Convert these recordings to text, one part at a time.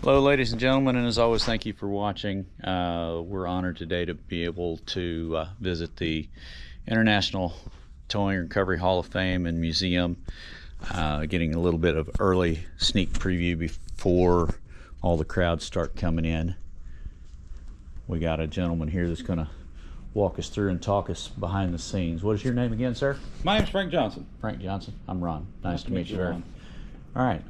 Hello, ladies and gentlemen, and as always, thank you for watching. We're honored today to be able to visit the International Towing Recovery Hall of Fame and Museum, getting a little bit of early sneak preview before all the crowds start coming in. We got a gentleman here that's going to walk us through and talk us behind the scenes. What is your name again, sir? My name's Frank Johnson. Frank Johnson. I'm Ron. Nice to meet you, sir. All right.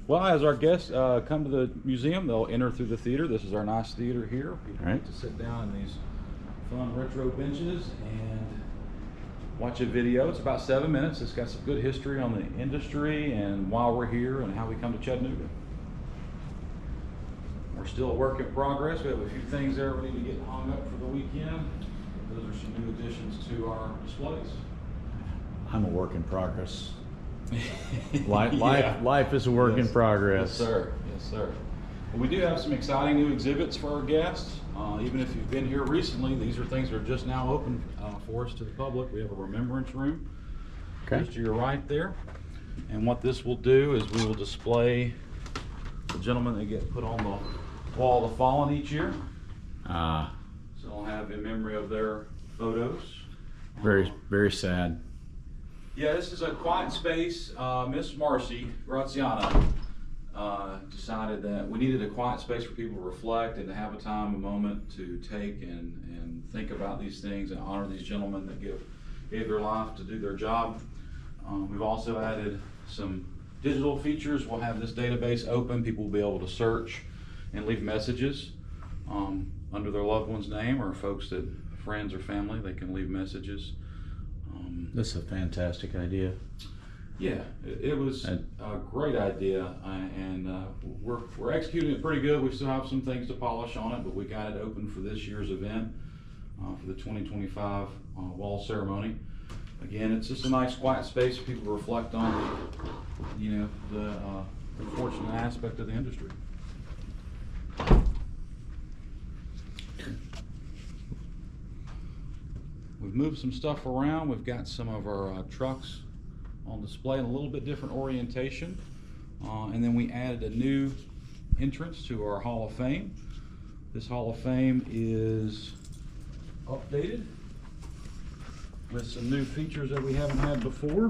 Well, as our guests come to the museum, they'll enter through the theater. This is our nice theater here. People get to sit down in these fun retro benches and watch a video. It's about 7 minutes. It's got some good history on the industry and why we're here and how we come to Chattanooga. We're still a work in progress. We have a few things there we need to get hung up for the weekend. Those are some new additions to our displays. I'm a work in progress. Life is a work in progress. Yes, sir. Yes, sir. Well, we do have some exciting new exhibits for our guests. Even if you've been here recently, these are things that are just now open for us to the public. We have a remembrance room just to your right there. And what this will do is we will display the gentlemen that get put on the wall of the fallen each year. So I'll have in memory of their photos. Very sad. Yeah, this is a quiet space. Miss Marcy Graziano decided that we needed a quiet space for people to reflect and to have a time, a moment to take and think about these things and honor these gentlemen that gave their life to do their job. We've also added some digital features. We'll have this database open. People will be able to search and leave messages under their loved one's name, or folks that, friends or family, they can leave messages. This is a fantastic idea. Yeah, it was a great idea, and we're executing it pretty good. We still have some things to polish on it, but we got it open for this year's event for the 2025 wall ceremony. Again, it's just a nice quiet space for people to reflect on, the unfortunate aspect of the industry. We've moved some stuff around. We've got some of our trucks on display in a little bit different orientation. And then we added a new entrance to our Hall of Fame. This Hall of Fame is updated with some new features that we haven't had before.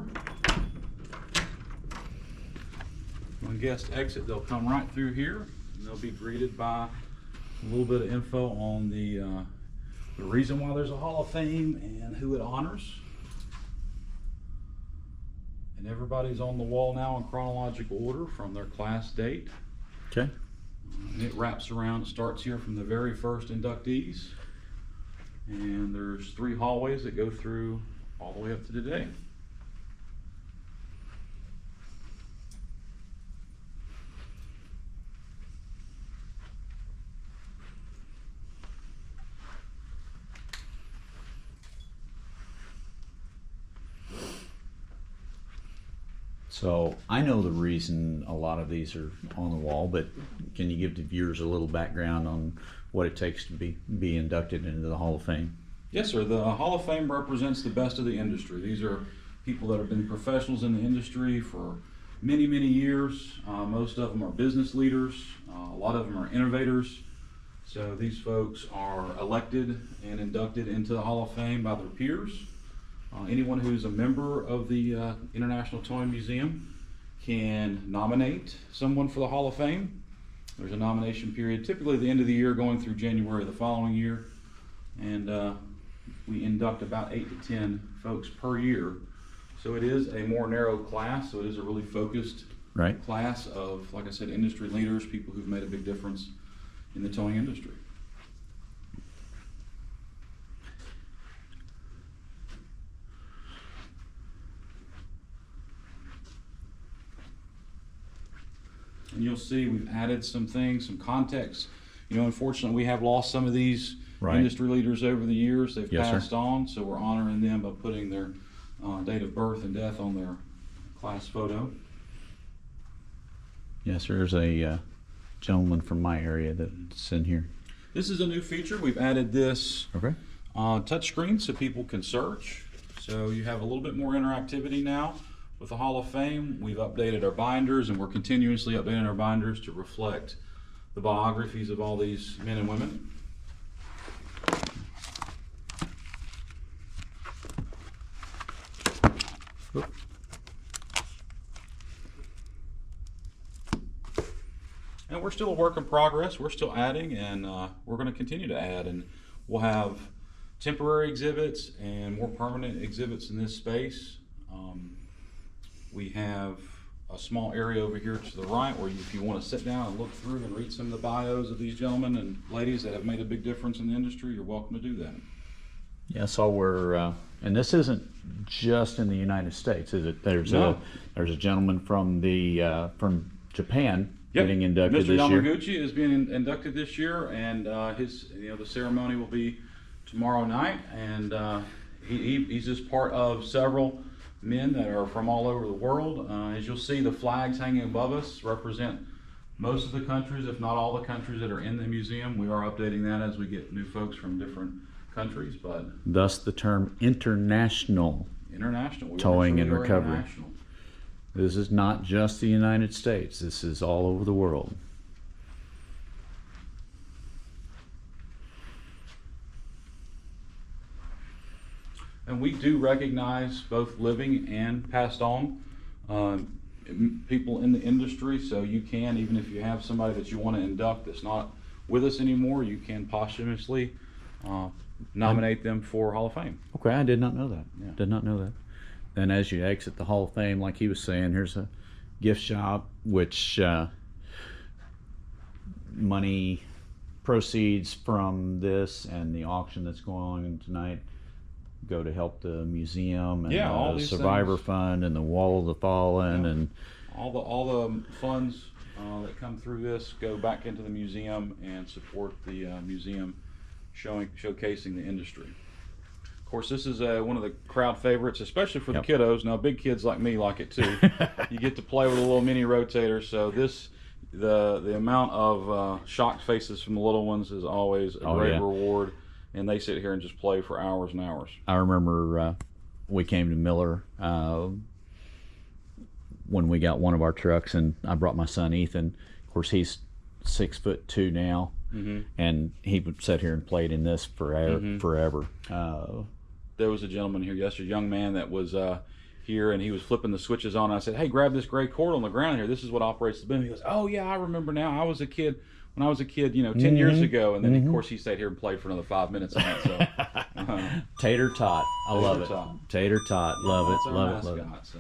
When guests exit, they'll come right through here and they'll be greeted by a little bit of info on the reason why there's a Hall of Fame and who it honors. And everybody's on the wall now in chronological order from their class date. Okay. And it wraps around, it starts here from the very first inductees. And there's 3 hallways that go through all the way up to today. So I know the reason a lot of these are on the wall, but can you give the viewers a little background on what it takes to be inducted into the Hall of Fame? Yes, sir. The Hall of Fame represents the best of the industry. These are people that have been professionals in the industry for many, many years. Most of them are business leaders. A lot of them are innovators. So these folks are elected and inducted into the Hall of Fame by their peers. Anyone who's a member of the International Towing Museum can nominate someone for the Hall of Fame. There's a nomination period, typically at the end of the year, going through January of the following year. And we induct about 8 to 10 folks per year. So it is a more narrow class, so it is a really focused class of, like I said, industry leaders, people who've made a big difference in the towing industry. And you'll see we've added some things, some context. Unfortunately, we have lost some of these industry leaders over the years. They've passed on, so we're honoring them by putting their date of birth and death on their class photo. Yes, there's a gentleman from my area that's in here. This is a new feature. We've added this touchscreen so people can search. So you have a little bit more interactivity now. With the Hall of Fame, we've updated our binders, and we're continuously updating our binders to reflect the biographies of all these men and women. And we're still a work in progress. We're still adding, and we're going to continue to add. And we'll have temporary exhibits and more permanent exhibits in this space. We have a small area over here to the right where if you want to sit down and look through and read some of the bios of these gentlemen and ladies that have made a big difference in the industry, you're welcome to do that. Yeah, so we're, and this isn't just in the United States, is it? There's a gentleman from the from Japan getting inducted this year. Mr. Yamaguchi is being inducted this year, and the ceremony will be tomorrow night, and he's just part of several men that are from all over the world. As you'll see, the flags hanging above us represent most of the countries, if not all the countries that are in the museum. We are updating that as we get new folks from different countries, but thus the term international towing and recovery. This is not just the United States. This is all over the world. And we do recognize both living and passed on people in the industry, so you can, even if you have somebody that you want to induct that's not with us anymore, you can posthumously nominate them for Hall of Fame. Okay, I did not know that. Yeah. Did not know that. Then as you exit the Hall of Fame, like he was saying, here's a gift shop, which money proceeds from this and the auction that's going on tonight go to help the museum and all the these Survivor things. Fund and the Wall of the Fallen and all the funds that come through this go back into the museum and support the museum showcasing the industry. Of course, this is one of the crowd favorites, especially for the kiddos. Now, big kids like me like it too. You get to play with a little mini rotator. So the amount of shocked faces from the little ones is always a great reward. And they sit here and just play for hours and hours. I remember we came to Miller when we got one of our trucks, and I brought my son Ethan. Of course, he's 6'2" now, and he would sit here and played in this forever. There was a gentleman here yesterday, a young man that was here, and he was flipping the switches on. And I said, "Hey, grab this gray cord on the ground here. This is what operates the boom." He goes, "Oh yeah, I remember now. I was a kid." When I was a kid, 10 years ago, and then of course he stayed here and played for another 5 minutes on it. So, Tater Tot, I love it. Tater Tot, love it, love it. So.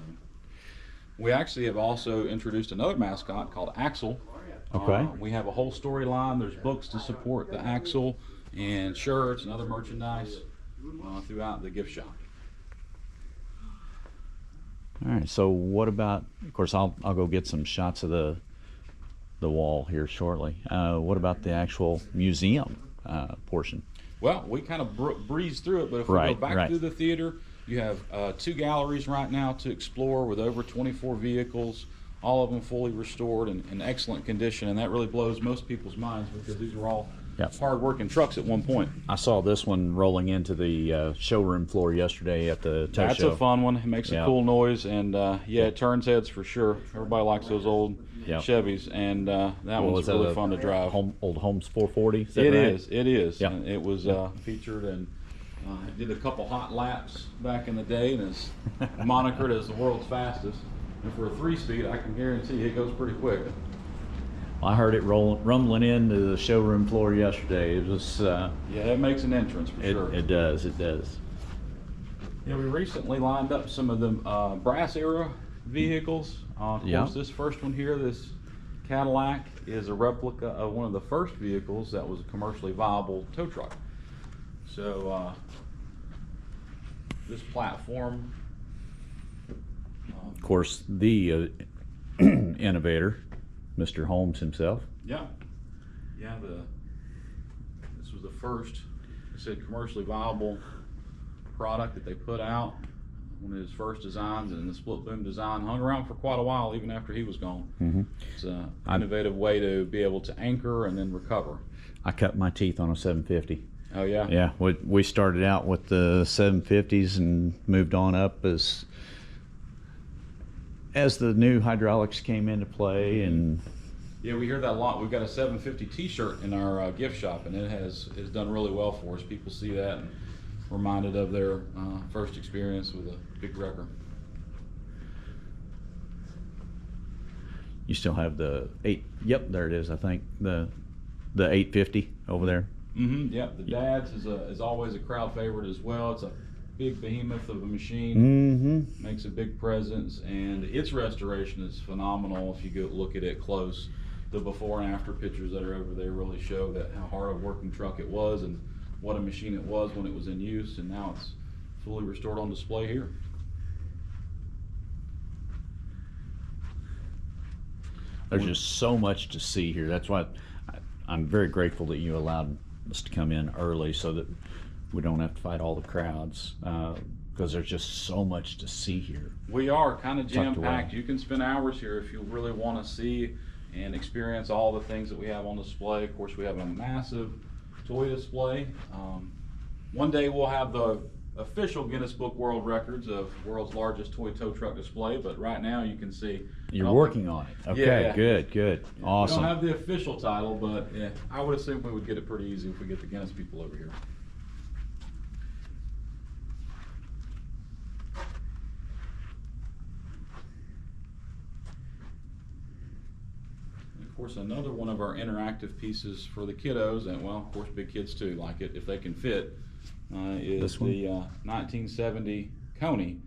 We actually have also introduced another mascot called Axel. Okay. We have a whole storyline. There's books to support the Axel and shirts and other merchandise throughout the gift shop. All right. So what about? Of course, I'll go get some shots of the wall here shortly. What about the actual museum portion? Well, we kind of breeze through it, but if we go back through the theater, you have 2 galleries right now to explore with over 24 vehicles, all of them fully restored and in excellent condition, and that really blows most people's minds because these were all hard-working trucks at one point. I saw this one rolling into the showroom floor yesterday at the tow show. That's a fun one. It makes a cool noise, and it turns heads for sure. Everybody likes those old Chevys, and that one's really fun to drive. Old Holmes 440? It is. Yep. And it was featured, and it did a couple hot laps back in the day, and is monikered as the world's fastest. And for a 3-speed, I can guarantee it goes pretty quick. I heard it rumbling into the showroom floor yesterday. It was it makes an entrance for sure. It does. It does. We recently lined up some of the brass era vehicles. Of course, this first one here, this Cadillac, is a replica of one of the first vehicles that was a commercially viable tow truck. So this platform, of course, the innovator, Mr. Holmes himself. This was the first, I said, commercially viable product that they put out. One of his first designs, and the split boom design hung around for quite a while even after he was gone. It's an innovative way to be able to anchor and then recover. I cut my teeth on a 750. Oh yeah? Yeah, we started out with the 750s and moved on up as the new hydraulics came into play, and Yeah, we hear that a lot. We've got a 750 T-shirt in our gift shop, and it has done really well for us. People see that and reminded of their first experience with a big wrecker. You still have the 8, yep, there it is, I think, the 850 over there. Mm-hmm, yep, the Dad's is always a crowd favorite as well. It's a big behemoth of a machine. Mm-hmm. Makes a big presence, and its restoration is phenomenal. If you go look at it close, the before and after pictures that are over there really show that how hard a working truck it was and what a machine it was when it was in use, and now it's fully restored on display here. There's just so much to see here. That's why I'm very grateful that you allowed us to come in early so that we don't have to fight all the crowds, because there's just so much to see here. We are kind of jam-packed. You can spend hours here if you really want to see and experience all the things that we have on display. Of course, we have a massive toy display. One day we'll have the official Guinness Book World Records of world's largest toy tow truck display, but right now you can see you're working on it. Okay, yeah. Good, awesome. We don't have the official title, but yeah, I would assume we would get it pretty easy if we get the Guinness people over here. And of course, another one of our interactive pieces for the kiddos, and well, of course, big kids too like it if they can fit. Is the 1970 Coney.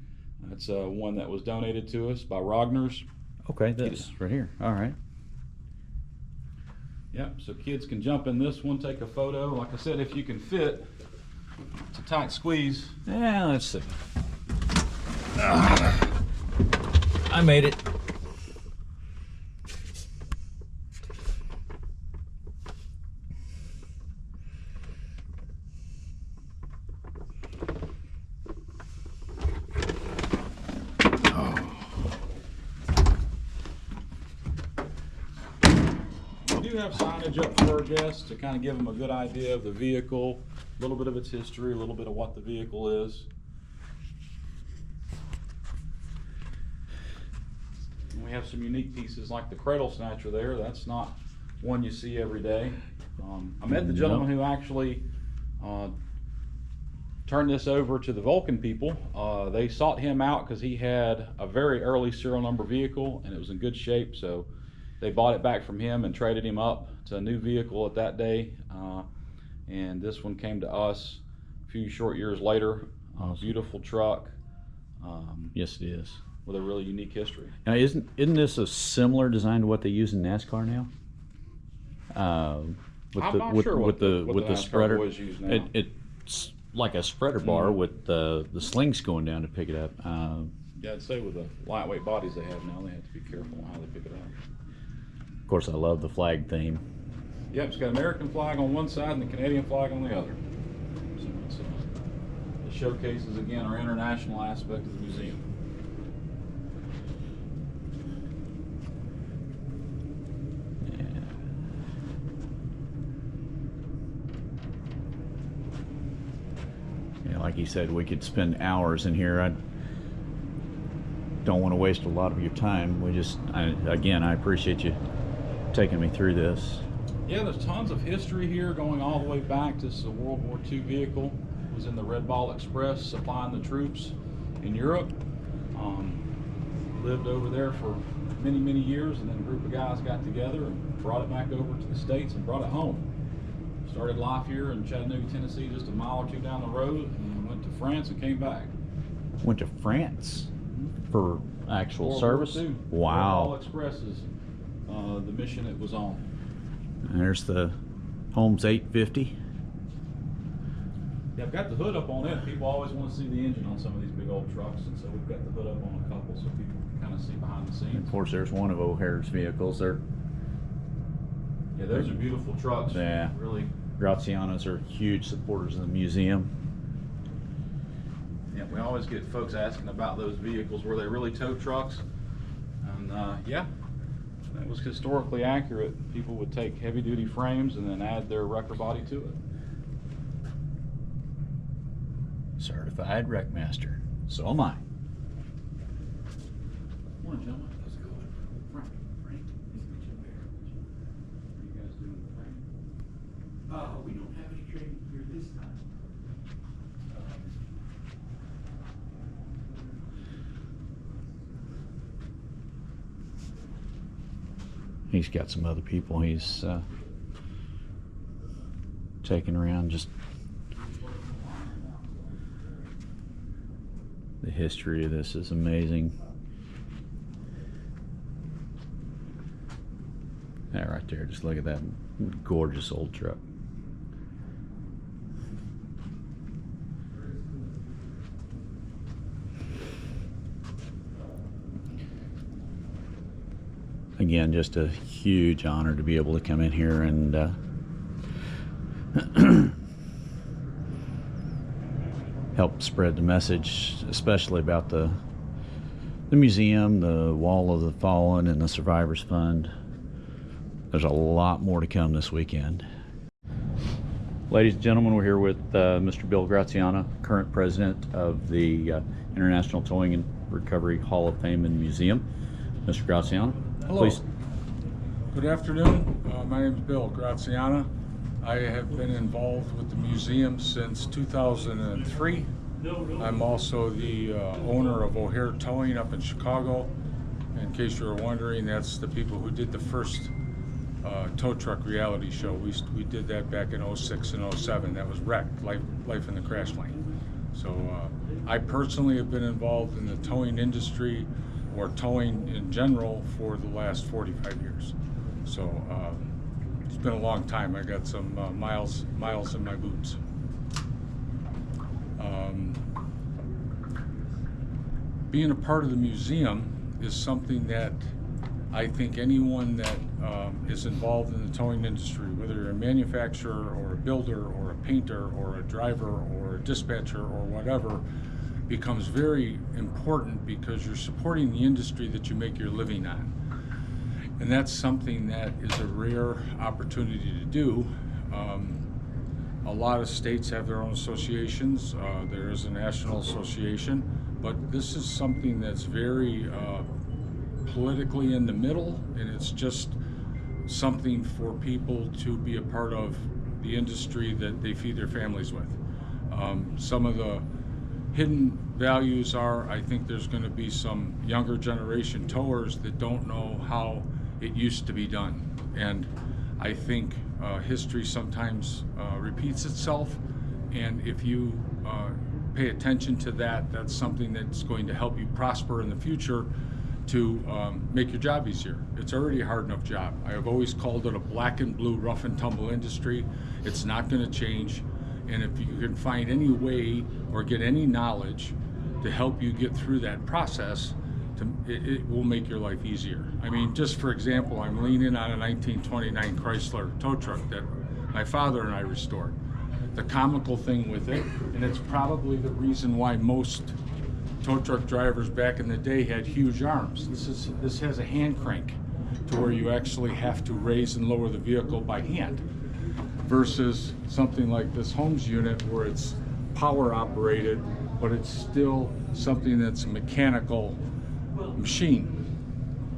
That's one that was donated to us by Rogner's. Okay, this right here. All right. Yep, so kids can jump in this one, take a photo. Like I said, if you can fit, it's a tight squeeze. Yeah, let's see. I made it. We do have signage up for our guests to kind of give them a good idea of the vehicle, a little bit of its history, a little bit of what the vehicle is. And we have some unique pieces like the cradle snatcher there. That's not one you see every day. I met the gentleman who actually turned this over to the Vulcan people. They sought him out because he had a very early serial number vehicle and it was in good shape, so they bought it back from him and traded him up to a new vehicle at that day. And this one came to us a few short years later. Awesome. Beautiful truck. Yes, it is. With a really unique history. Now, isn't this a similar design to what they use in NASCAR now? I'm not sure what the spreader. boys use now. It's like a spreader bar with the slings going down to pick it up. Yeah, I'd say with the lightweight bodies they have now, they have to be careful on how they pick it up. Of course, I love the flag theme. Yep, it's got American flag on one side and the Canadian flag on the other. So it showcases again our international aspect of the museum. Yeah, like you said, we could spend hours in here. I don't want to waste a lot of your time. Again, I appreciate you taking me through this. Yeah, there's tons of history here going all the way back. This is a World War II vehicle. It was in the Red Ball Express supplying the troops in Europe. Lived over there for many, many years, and then a group of guys got together and brought it back over to the States and brought it home. Started life here in Chattanooga, Tennessee, just a mile or two down the road, and went to France and came back. Went to France for actual service? Wow. Red Ball Express is the mission it was on. And there's the Holmes 850. Yeah, I've got the hood up on it. People always want to see the engine on some of these big old trucks, and so we've got the hood up on a couple so people can kind of see behind the scenes. And of course, there's one of O'Hare's vehicles. Yeah, those are beautiful trucks. Yeah. Really. Grazianos are huge supporters of the museum. Yeah, we always get folks asking about those vehicles. Were they really tow trucks? And yeah, that was historically accurate. People would take heavy-duty frames and then add their wrecker body to it. Certified wreck master. So am I. Morning, gentlemen. How's it going? Frank. Nice to meet you. he's got some other people he's taking around. Just the history of this is amazing. That right there, just look at that gorgeous old truck. Again, just a huge honor to be able to come in here and help spread the message, especially about the museum, the Wall of the Fallen, and the Survivors Fund. There's a lot more to come this weekend. Ladies and gentlemen, we're here with Mr. Bill Graziano, current president of the International Towing and Recovery Hall of Fame and Museum. Mr. Graziano, hello. Please. Good afternoon. My name is Bill Graziano. I have been involved with the museum since 2003. I'm also the owner of O'Hare Towing up in Chicago. In case you were wondering, that's the people who did the first tow truck reality show. We did that back in 06 and 07. That was Wrecked, Life in the Crash Lane. So I personally have been involved in the towing industry, or towing in general, for the last 45 years. So it's been a long time. I got some miles in my boots. Being a part of the museum is something that I think anyone that is involved in the towing industry, whether you're a manufacturer or a builder or a painter or a driver or a dispatcher or whatever, becomes very important, because you're supporting the industry that you make your living on. And that's something that is a rare opportunity to do. A lot of states have their own associations. There is a national association, but this is something that's very politically in the middle, and it's just something for people to be a part of the industry that they feed their families with. Some of the hidden values are, I think there's going to be some younger generation towers that don't know how it used to be done. And I think history sometimes repeats itself, and if you pay attention to that, that's something that's going to help you prosper in the future to make your job easier. It's already a hard enough job. I have always called it a black and blue rough and tumble industry. It's not going to change. And if you can find any way or get any knowledge to help you get through that process, it will make your life easier. I mean, just for example, I'm leaning on a 1929 Chrysler tow truck that my father and I restored. The comical thing with it, and it's probably the reason why most tow truck drivers back in the day had huge arms. This has a hand crank to where you actually have to raise and lower the vehicle by hand, versus something like this Holmes unit where it's power operated, but it's still something that's a mechanical machine.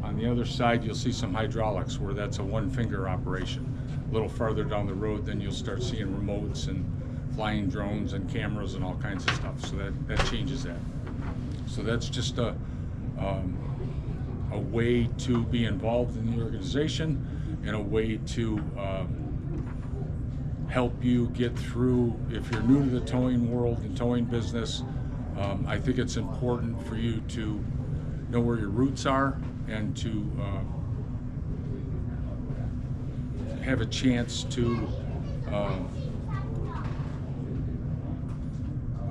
On the other side, you'll see some hydraulics where that's a one-finger operation. A little farther down the road, then you'll start seeing remotes and flying drones and cameras and all kinds of stuff. So that changes that. So that's just a way to be involved in the organization, and a way to help you get through. If you're new to the towing world and towing business, I think it's important for you to know where your roots are, and to have a chance to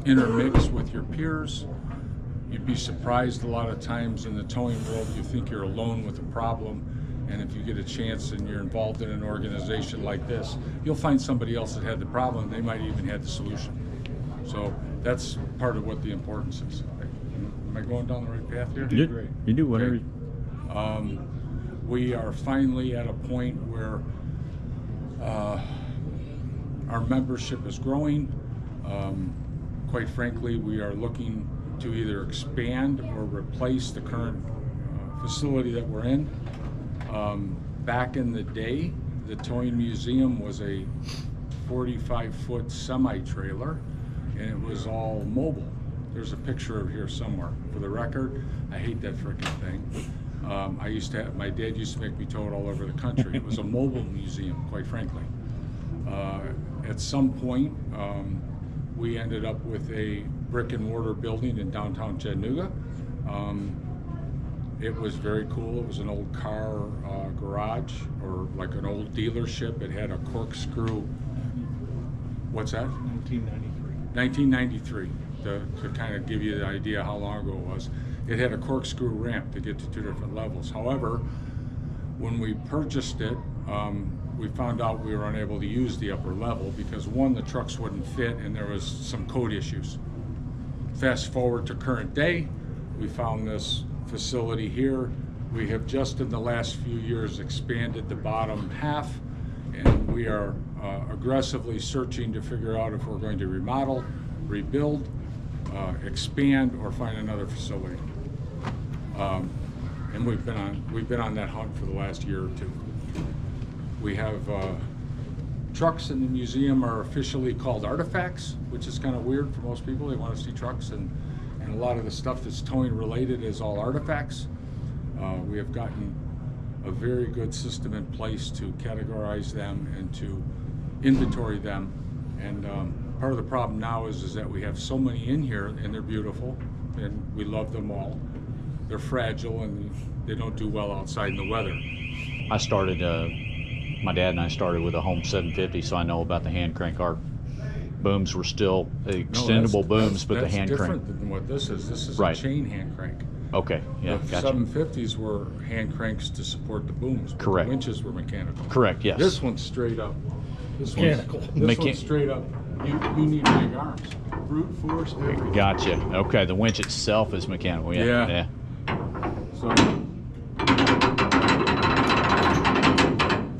intermix with your peers. You'd be surprised a lot of times in the towing world, you think you're alone with a problem, and if you get a chance and you're involved in an organization like this, you'll find somebody else that had the problem. They might even have the solution. So that's part of what the importance is. Am I going down the right path here? Great. You do whatever. Okay. We are finally at a point where our membership is growing. Quite frankly, we are looking to either expand or replace the current facility that we're in. Back in the day, the towing museum was a 45-foot semi-trailer, and it was all mobile. There's a picture of here somewhere. For the record, I hate that frickin' thing. My dad used to make me tow it all over the country. It was a mobile museum, quite frankly. At some point, we ended up with a brick and mortar building in downtown Chattanooga. It was very cool. It was an old car garage, or like an old dealership. It had a corkscrew. What's that? 1993. To kind of give you the idea how long ago it was. It had a corkscrew ramp to get to 2 different levels. However, when we purchased it, we found out we were unable to use the upper level because, one, the trucks wouldn't fit and there was some code issues. Fast forward to current day, we found this facility here. We have just in the last few years expanded the bottom half, and we are aggressively searching to figure out if we're going to remodel, rebuild, expand, or find another facility. And we've been on that hunt for the last year or two. We have trucks in the museum are officially called artifacts, which is kind of weird for most people. They want to see trucks, and a lot of the stuff that's towing related is all artifacts. We have gotten a very good system in place to categorize them and to inventory them. And part of the problem now is that we have so many in here, and they're beautiful, and we love them all. They're fragile, and they don't do well outside in the weather. I started, my dad and I started with a Home 750, so I know about the hand crank arc. Booms were still extendable booms, but the hand crank. That's crank. different than what this is. This is right. A chain hand crank. Okay, yeah, The gotcha. 750s were hand cranks to support the booms. But Correct. The winches were mechanical. Correct, yes. This one's straight up. Mechanical. This one's straight up. You need big arms. Brute force. Everything. Gotcha. Okay, the winch itself is mechanical. Yeah. Yeah. So,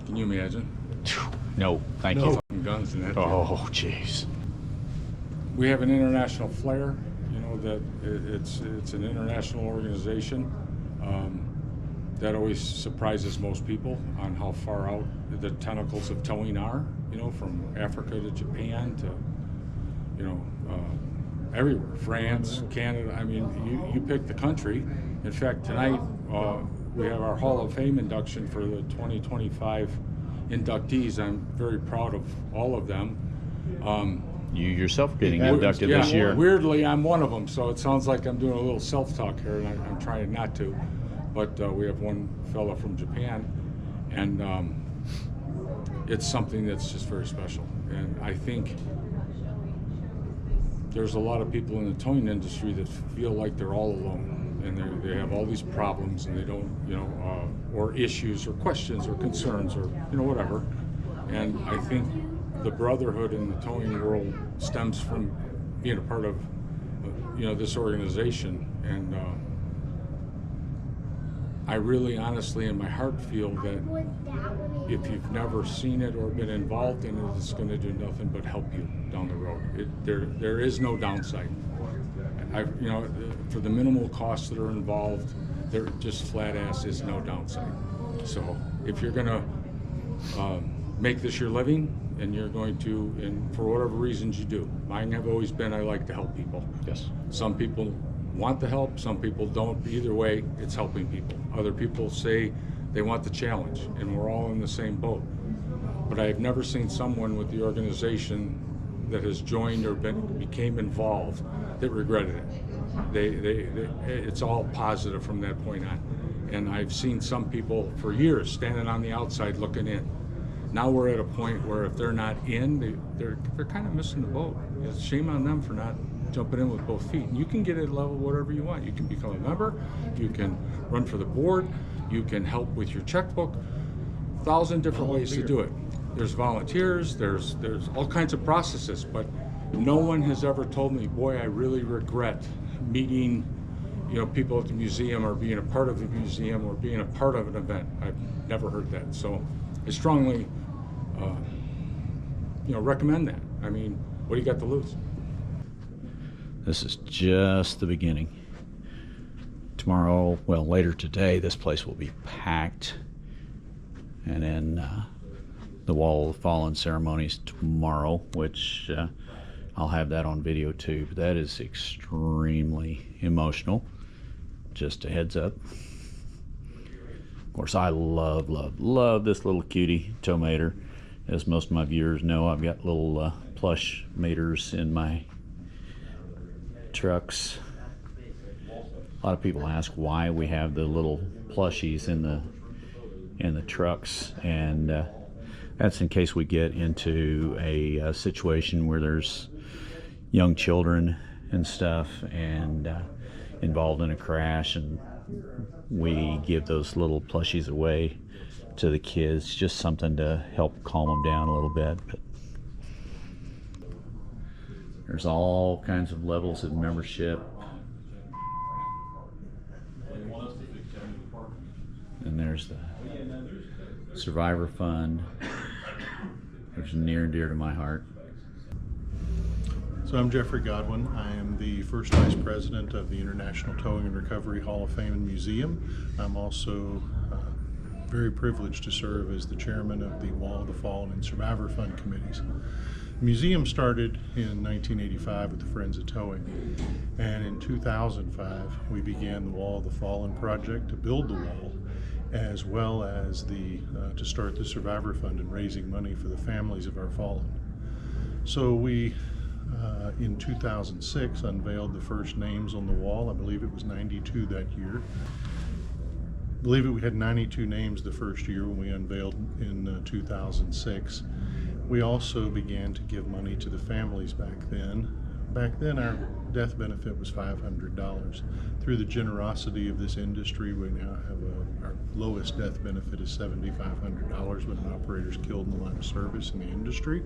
can you imagine? No, thank No. you. Fucking guns in that thing. Oh, jeez. We have an international flair. You know that it's an international organization. That always surprises most people on how far out the tentacles of towing are. You know, from Africa to Japan to, you know, everywhere. France, Canada. I mean, you pick the country. In fact, tonight we have our Hall of Fame induction for the 2025 inductees. I'm very proud of all of them. You yourself getting inducted this year. Weirdly, I'm one of them, so it sounds like I'm doing a little self-talk here, and I'm trying not to. But we have one fella from Japan, and it's something that's just very special. And I think there's a lot of people in the towing industry that feel like they're all alone, and they have all these problems, and they don't, you know, or issues, or questions, or concerns, or you know, whatever. And I think the brotherhood in the towing world stems from being a part of, you know, this organization. And I really, honestly, in my heart, feel that if you've never seen it or been involved in it, it's going to do nothing but help you down the road. There is no downside. You know, for the minimal costs that are involved, there just flat ass is no downside. So if you're going to make this your living, and you're going to, and for whatever reasons you do, mine have always been I like to help people. Yes. Some people want the help, some people don't. Either way, it's helping people. Other people say they want the challenge, and we're all in the same boat. But I've never seen someone with the organization that has joined or became involved that regretted it. It's all positive from that point on. And I've seen some people for years standing on the outside looking in. Now we're at a point where if they're not in, they're kind of missing the boat. It's shame on them for not jumping in with both feet. And you can get at level whatever you want. You can become a member, you can run for the board, you can help with your checkbook. 1,000 different ways to do it. There's volunteers, there's all kinds of processes, but no one has ever told me, boy, I really regret meeting, you know, people at the museum, or being a part of the museum, or being a part of an event. I've never heard that. So I strongly, you know, recommend that. I mean, what do you got to lose? This is just the beginning. Tomorrow, well, later today, this place will be packed. And then the Wall of Fallen ceremonies tomorrow, which I'll have that on video too. But that is extremely emotional. Just a heads up. course, I love this little cutie tow mater. As most of my viewers know, I've got little plush maters in my trucks. A lot of people ask why we have the little plushies in the trucks, and that's in case we get into a situation where there's young children and stuff and involved in a crash, and we give those little plushies away to the kids, just something to help calm them down a little bit. But there's all kinds of levels of membership, and there's the Survivor Fund, which is near and dear to my heart. So I'm Jeffrey Godwin. I am the first vice president of the International Towing and Recovery Hall of Fame and Museum. I'm also very privileged to serve as the chairman of the Wall of the Fallen and Survivor Fund committees. The museum started in 1985 with the Friends of Towing, and in 2005 we began the Wall of the Fallen project to build the wall, as well as to start the Survivor Fund and raising money for the families of our fallen. So we in 2006 unveiled the first names on the wall. I believe it was 92 that year. I believe we had 92 names the first year when we unveiled in 2006. We also began to give money to the families back then. Back then our death benefit was $500. Through the generosity of this industry, we now have our lowest death benefit is $7,500 when an operator is killed in the line of service in the industry.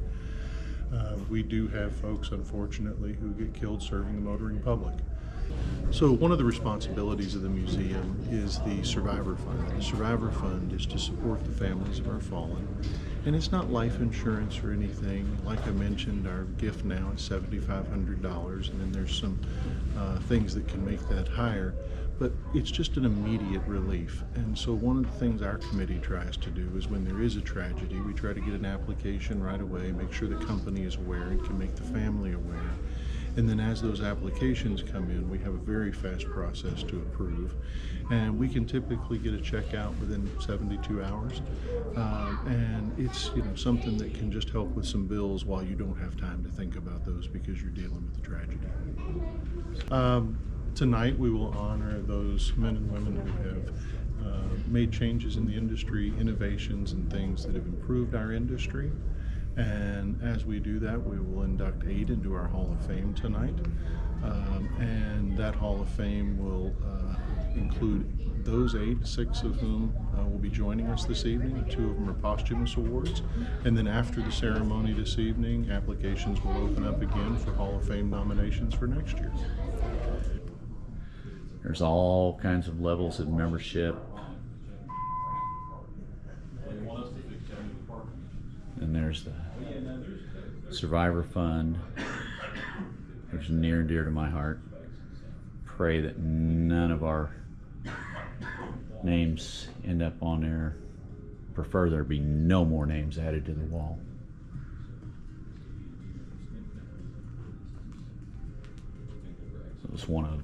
We do have folks, unfortunately, who get killed serving the motoring public. So one of the responsibilities of the museum is the Survivor Fund. The Survivor Fund is to support the families of our fallen, and it's not life insurance or anything. Like I mentioned, our gift now is $7,500, and then there's some things that can make that higher, but it's just an immediate relief. And so one of the things our committee tries to do is when there is a tragedy, we try to get an application right away, make sure the company is aware and can make the family aware. And then as those applications come in, we have a very fast process to approve. And we can typically get a check out within 72 hours. And it's something that can just help with some bills while you don't have time to think about those because you're dealing with the tragedy. Tonight we will honor those men and women who have made changes in the industry, innovations and things that have improved our industry. And as we do that, we will induct 8 into our Hall of Fame tonight. And that Hall of Fame will include those 8, 6 of whom will be joining us this evening. 2 of them are posthumous awards. And then after the ceremony this evening, applications will open up again for Hall of Fame nominations for next year. There's all kinds of levels of membership, and there's the Survivor Fund, which is near and dear to my heart. Pray that none of our names end up on there. Prefer there be no more names added to the wall. So it's one of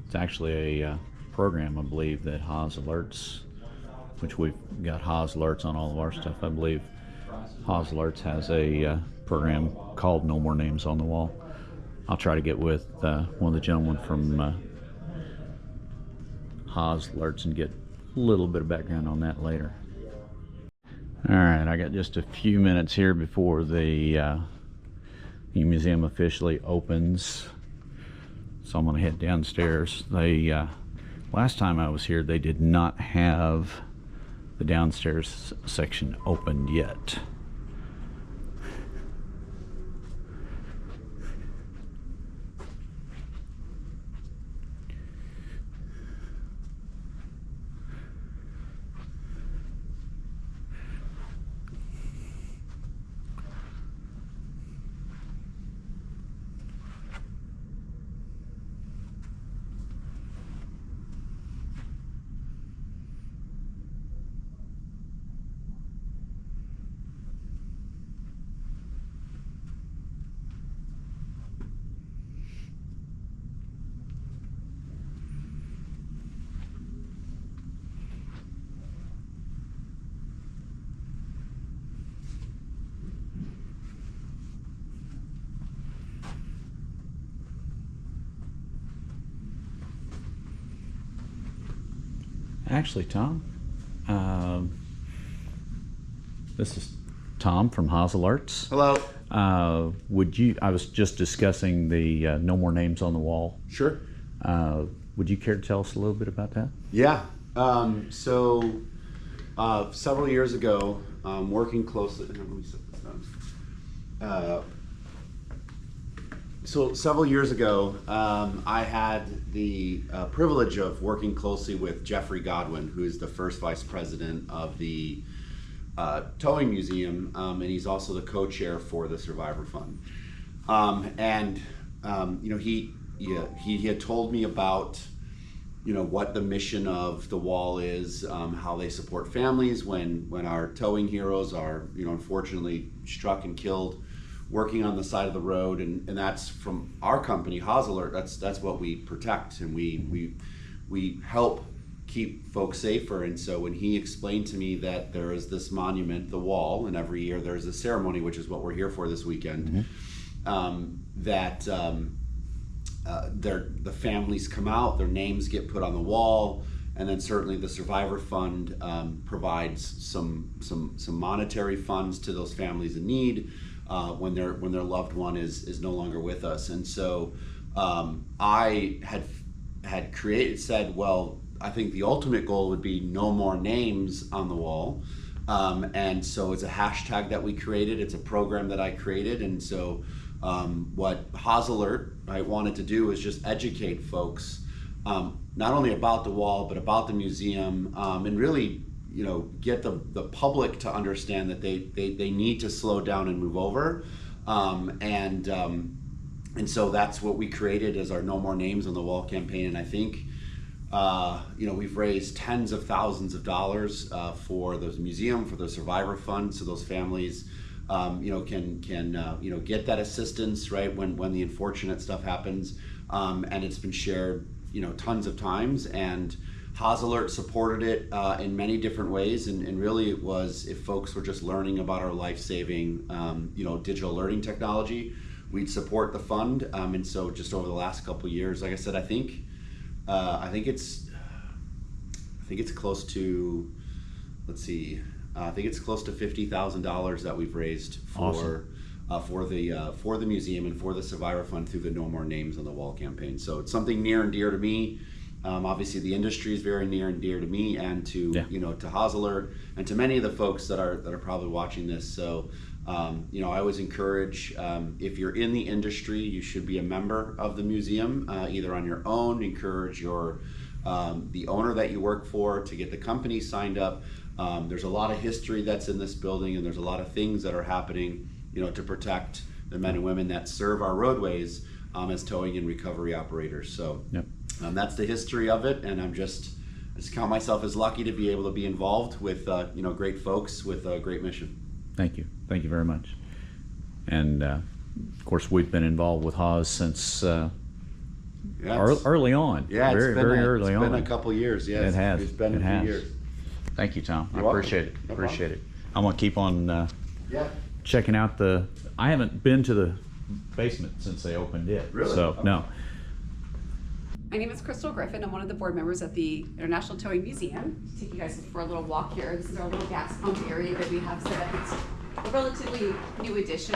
it's actually a program, I believe, that Haz Alerts, which we've got Haz Alerts on all of our stuff. I believe Haz Alerts has a program called No More Names on the Wall. I'll try to get with one of the gentlemen from Haz Alerts and get a little bit of background on that later. All right, I got just a few minutes here before the museum officially opens. So I'm going to head downstairs. They last time I was here, they did not have the downstairs section opened yet. Actually, Tom, this is Tom from HAZMAT. Hello. I was just discussing the No More Names on the Wall. Sure. Would you care to tell us a little bit about that? Yeah. Several years ago, working closely. Let me set this down. So several years ago, I had the privilege of working closely with Jeffrey Godwin, who is the first vice president of the Towing Museum, and he's also the co-chair for the Survivor Fund. He had told me about what the mission of the wall is, how they support families when our towing heroes are unfortunately struck and killed working on the side of the road, and that's from our company, HAZMAT. That's what we protect, and we help keep folks safer. And so when he explained to me that there is this monument, the wall, and every year there's a ceremony, which is what we're here for this weekend, the families come out, their names get put on the wall, and then certainly the Survivor Fund provides some monetary funds to those families in need when their loved one is no longer with us. And so I had said, well, I think the ultimate goal would be no more names on the wall. And so it's a hashtag that we created. It's a program that I created. And so what HAZMAT wanted to do is just educate folks, not only about the wall, but about the museum, and really, get the public to understand that they need to slow down and move over. And so that's what we created as our No More Names on the Wall campaign. And I think, we've raised tens of thousands of dollars for the museum, for the Survivor Fund, so those families can get that assistance right when the unfortunate stuff happens, and it's been shared tons of times, and HAZMAT supported it in many different ways, and really it was, if folks were just learning about our life-saving digital learning technology, we'd support the fund. And so just over the last couple of years, like I said, I think it's close to, let's see, I think it's close to $50,000 that we've raised for the museum and for the Survivor Fund through the No More Names on the Wall campaign. So it's something near and dear to me. Obviously, the industry is very near and dear to me, and to to HAZMAT, and to many of the folks that are probably watching this. So I always encourage, if you're in the industry, you should be a member of the museum, either on your own. Encourage the owner that you work for to get the company signed up. There's a lot of history that's in this building, and there's a lot of things that are happening, to protect the men and women that serve our roadways as towing and recovery operators. So that's the history of it, and I just count myself as lucky to be able to be involved with great folks with a great mission. Thank you very much. And of course, we've been involved with Haz since early on. Yeah, very early on. It's been a couple years. Yeah, it has. It's been a few years. Thank you, Tom. You're I appreciate welcome. it. No Appreciate it. I'm gonna keep on checking out I haven't been to the basement since they opened it. Really? So no. My name is Crystal Griffin. I'm one of the board members at the International Towing Museum. Take you guys for a little walk here. This is our little gas pump area that we have set up. It's a relatively new addition.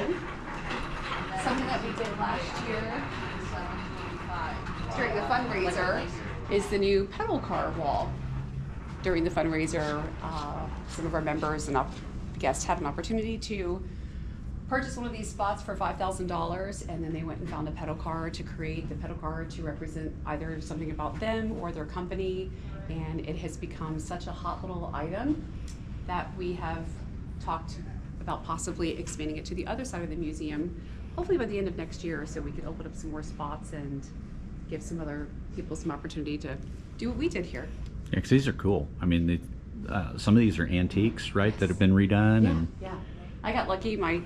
Something that we did last year during the fundraiser is the new pedal car wall. During the fundraiser, some of our members and guests had an opportunity to purchased one of these spots for $5,000, and then they went and found a pedal car to create the pedal car to represent either something about them or their company, and it has become such a hot little item that we have talked about possibly expanding it to the other side of the museum, hopefully by the end of next year, so we can open up some more spots and give some other people some opportunity to do what we did here. Yeah, because these are cool. I mean, some of these are antiques, right, that have been redone. Yeah. I got lucky. My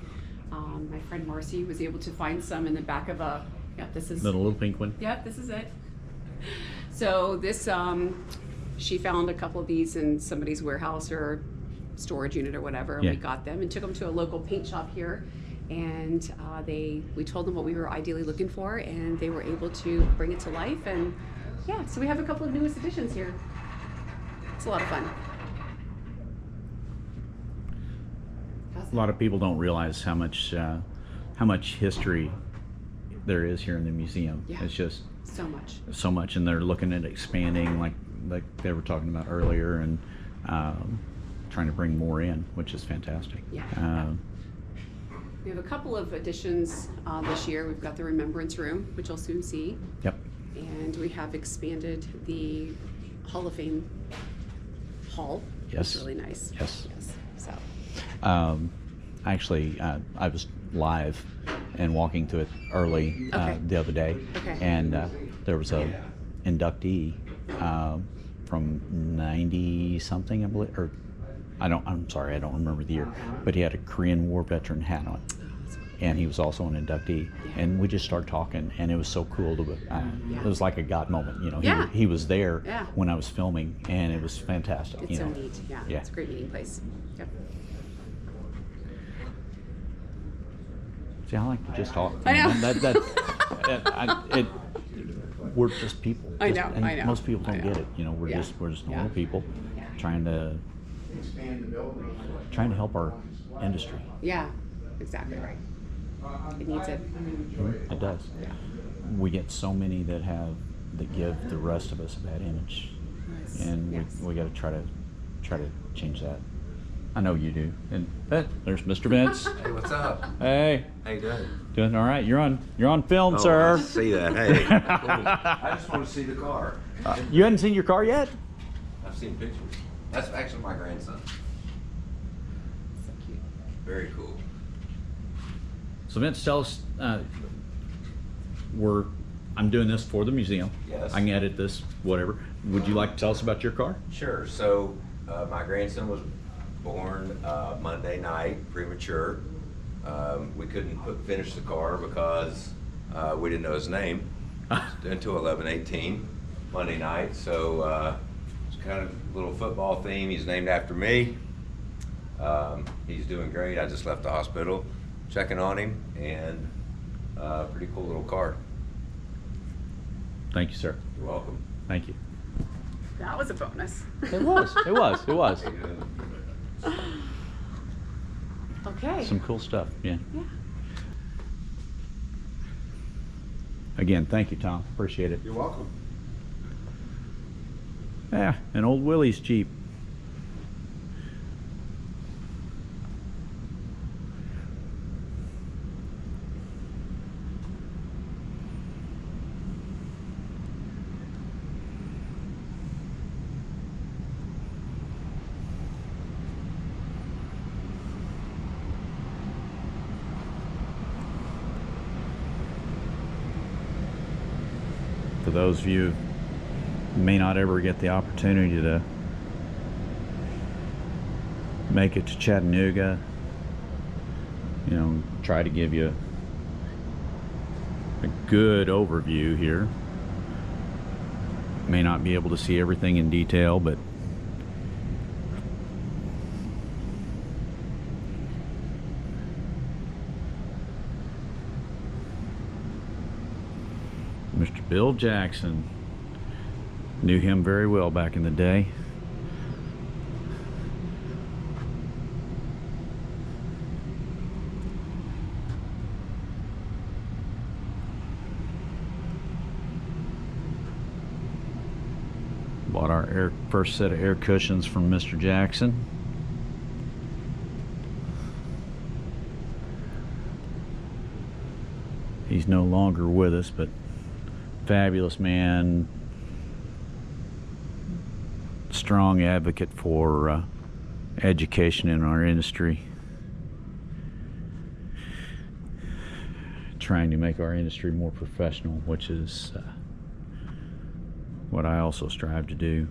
friend Marcy was able to find some in the back of this is The little pink one. Yeah, this is it. So this, she found a couple of these in somebody's warehouse or storage unit or whatever, and we got them and took them to a local paint shop here, and we told them what we were ideally looking for, and they were able to bring it to life. And so we have a couple of newest additions here. It's a lot of fun. A lot of people don't realize how much history there is here in the museum. Yeah. It's just So much. and they're looking at expanding, like they were talking about earlier, and trying to bring more in, which is fantastic. Yeah. We have a couple of additions this year. We've got the Remembrance Room, which you'll soon see. Yep. And we have expanded the Hall of Fame hall. Yes. It's really nice. Yes. So. Actually, I was live and walking to it early Okay. the other day, Okay. and there was a inductee from 90 something, I believe, or I'm sorry, I don't remember the year, but he had a Korean War veteran hat on, and he was also an inductee, and we just started talking, and it was so cool to. It was like a God moment, you know. Yeah. He was there Yeah. when I was filming, and it was fantastic. It's you so know. neat. Yeah. Yeah. It's a great meeting place. Yep. See, I like to just talk. I know. We're just people. I Just- know, and I know, most people I don't know. get it. You know, we're Yeah. just Yeah. normal people Yeah. trying to help our industry. Yeah. Exactly right. It needs it. It does. Yeah. We get so many that give the rest of us a bad image, Yes. and Yes. we got to try to change that. I know you do. And there's Mr. Vince. Hey, what's up? Hey, How you doing? doing all right? You're on film, Oh, sir. I see that. Hey, cool. I just want to see the car. You hadn't seen your car yet? I've seen pictures. That's actually my grandson. So cute. Very cool. So Vince, tell us, I'm doing this for the museum. Yes. I can edit this, whatever. Would you like to tell us about your car? Sure. So my grandson was born Monday night, premature. We couldn't finish the car because we didn't know his name until 11/18 Monday night. So it's kind of a little football theme. He's named after me. He's doing great. I just left the hospital checking on him, and pretty cool little car. Thank you, sir. You're welcome. Thank you. That was a bonus. It was. It was. It was. Okay. Some cool stuff. Yeah. Yeah. Again, thank you, Tom. Appreciate it. You're welcome. Yeah, an old Willie's Jeep. For those of you who may not ever get the opportunity to make it to Chattanooga, you know, try to give you a good overview here. May not be able to see everything in detail, but Mr. Bill Jackson, knew him very well back in the day. Bought our first set of air cushions from Mr. Jackson. He's no longer with us, but fabulous man, strong advocate for education in our industry, trying to make our industry more professional, which is what I also strive to do.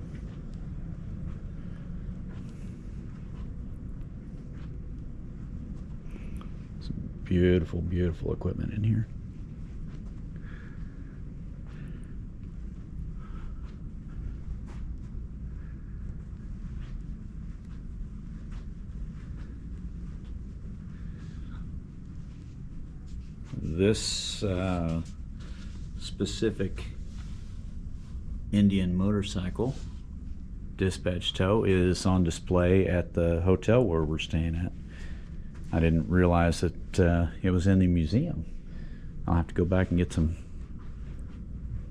Some beautiful, beautiful equipment in here. This specific Indian motorcycle dispatch tow is on display at the hotel where we're staying at. I didn't realize that it was in the museum. I'll have to go back and get some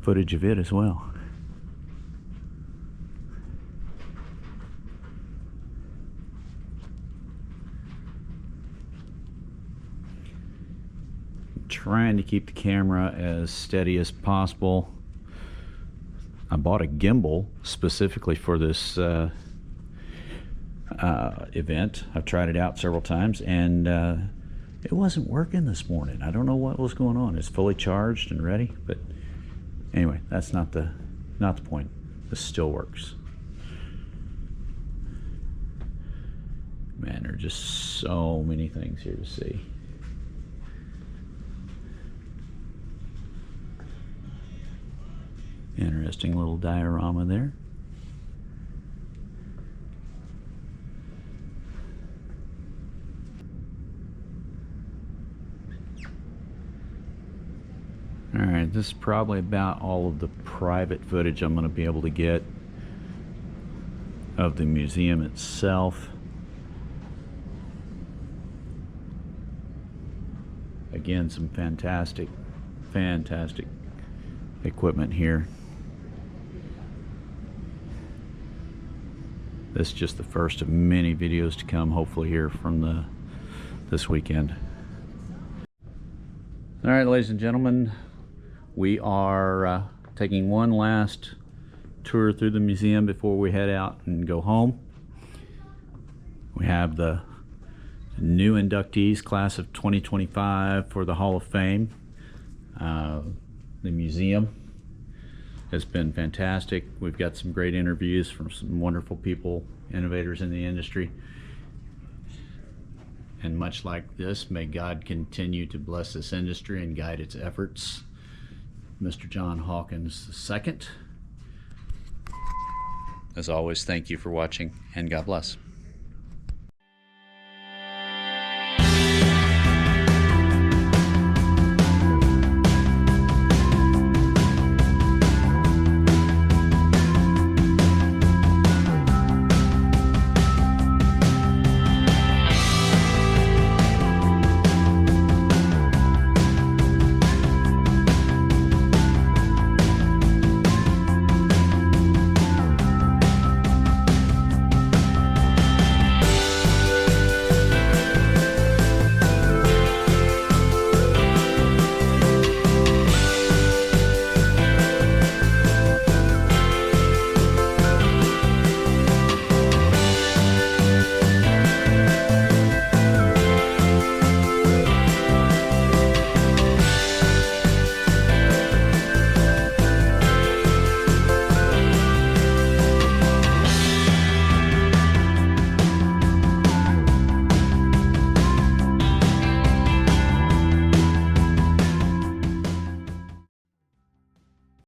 footage of it as well. Trying to keep the camera as steady as possible. I bought a gimbal specifically for this event. I've tried it out several times, and it wasn't working this morning. I don't know what was going on. It's fully charged and ready, but anyway, that's not the point. This still works. Man, there are just so many things here to see. Interesting little diorama there. Alright, this is probably about all of the private footage I'm going to be able to get of the museum itself. Again, some fantastic equipment here. This is just the first of many videos to come, hopefully, here from this weekend. All right, ladies and gentlemen, we are taking one last tour through the museum before we head out and go home. We have the new inductees, class of 2025 for the Hall of Fame. The museum has been fantastic. We've got some great interviews from some wonderful people, innovators in the industry. And much like this, may God continue to bless this industry and guide its efforts. Mr. John Hawkins II. As always, thank you for watching, and God bless.